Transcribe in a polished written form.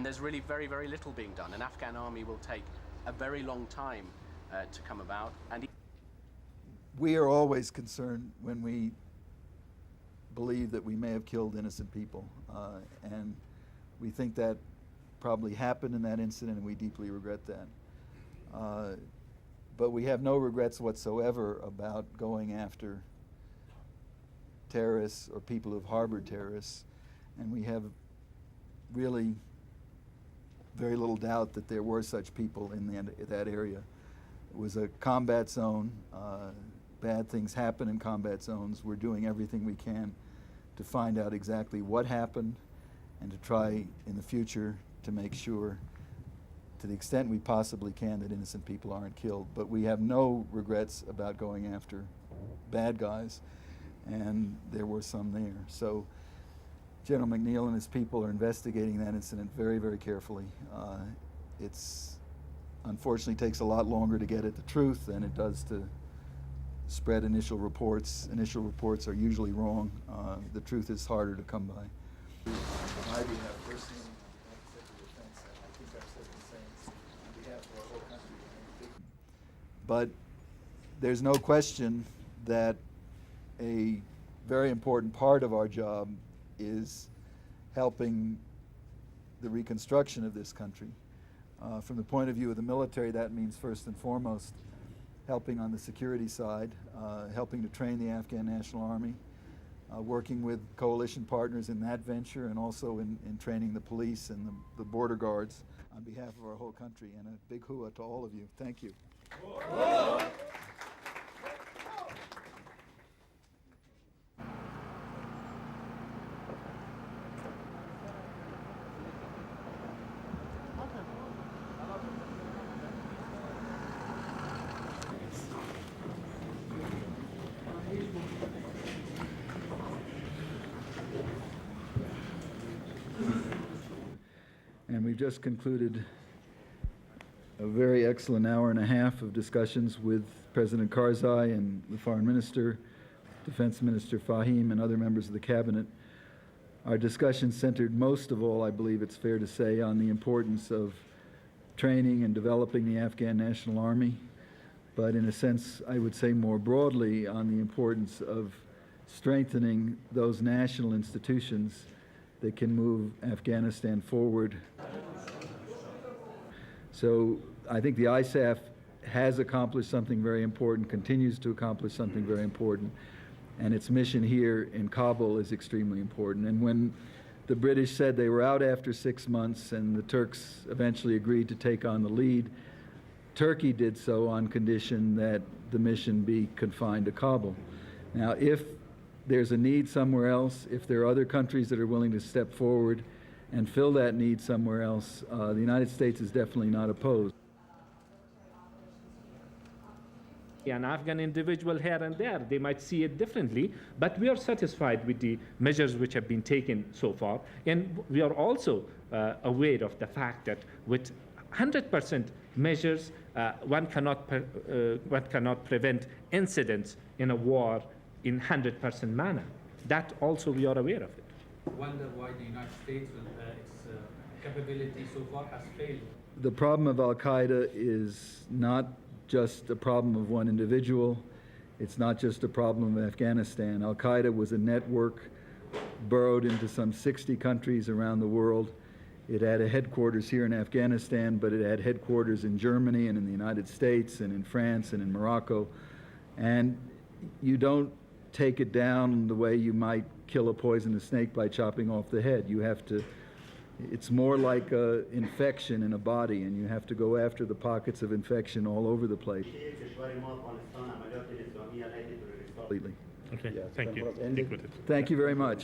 there's really very, very little being done. An Afghan army will take a very long time to come about. And we are always concerned when we believe that we may have killed innocent people, and we think that probably happened in that incident, and we deeply regret that. But we have no regrets whatsoever about going after terrorists or people who have harbored terrorists, and we have really very little doubt that there were such people in that area. It was a combat zone. Bad things happen in combat zones. We're doing everything we can to find out exactly what happened and to try in the future to make sure, to the extent we possibly can, that innocent people aren't killed. But we have no regrets about going after bad guys, and there were some there. So General McNeil and his people are investigating that incident very, very carefully. It's unfortunately takes a lot longer to get at the truth than it does to spread initial reports. Initial reports are usually wrong. The truth is harder to come by. On my behalf, personally, on behalf of the defense, I think I've said the same on behalf of our whole country. But there's no question that a very important part of our job is helping the reconstruction of this country. From the point of view of the military, that means first and foremost helping on the security side, helping to train the Afghan National Army, working with coalition partners in that venture, and also in training the police and the border guards on behalf of our whole country. And a big hooah to all of you. Thank you. And we've just concluded a very excellent hour and a half of discussions with President Karzai and the Foreign Minister, Defense Minister Fahim, and other members of the Cabinet. Our discussion centered most of all, I believe it's fair to say, on the importance of training and developing the Afghan National Army, but in a sense, I would say more broadly, on the importance of strengthening those national institutions that can move Afghanistan forward. So I think the ISAF has accomplished something very important, continues to accomplish something very important, and its mission here in Kabul is extremely important. And when the British said they were out after 6 months and the Turks eventually agreed to take on the lead, Turkey did so on condition that the mission be confined to Kabul. Now, if there's a need somewhere else, if there are other countries that are willing to step forward and fill that need somewhere else, the United States is definitely not opposed. An Afghan individual here and there, they might see it differently, but we are satisfied with the measures which have been taken so far. And we are also aware of the fact that with 100% measures, one cannot prevent incidents in a war in 100% manner. That also we are aware of it. Wonder why the United States, with its capability so far, has failed. The problem of Al-Qaeda is not just a problem of one individual. It's not just a problem of Afghanistan. Al-Qaeda was a network burrowed into some 60 countries around the world. It had a headquarters here in Afghanistan, but it had headquarters in Germany and in the United States and in France and in Morocco. And you don't take it down the way you might kill a poisonous snake by chopping off the head. You have to, it's more like an infection in a body, and you have to go after the pockets of infection all over the place. Completely. Okay, thank you. Thank you very much.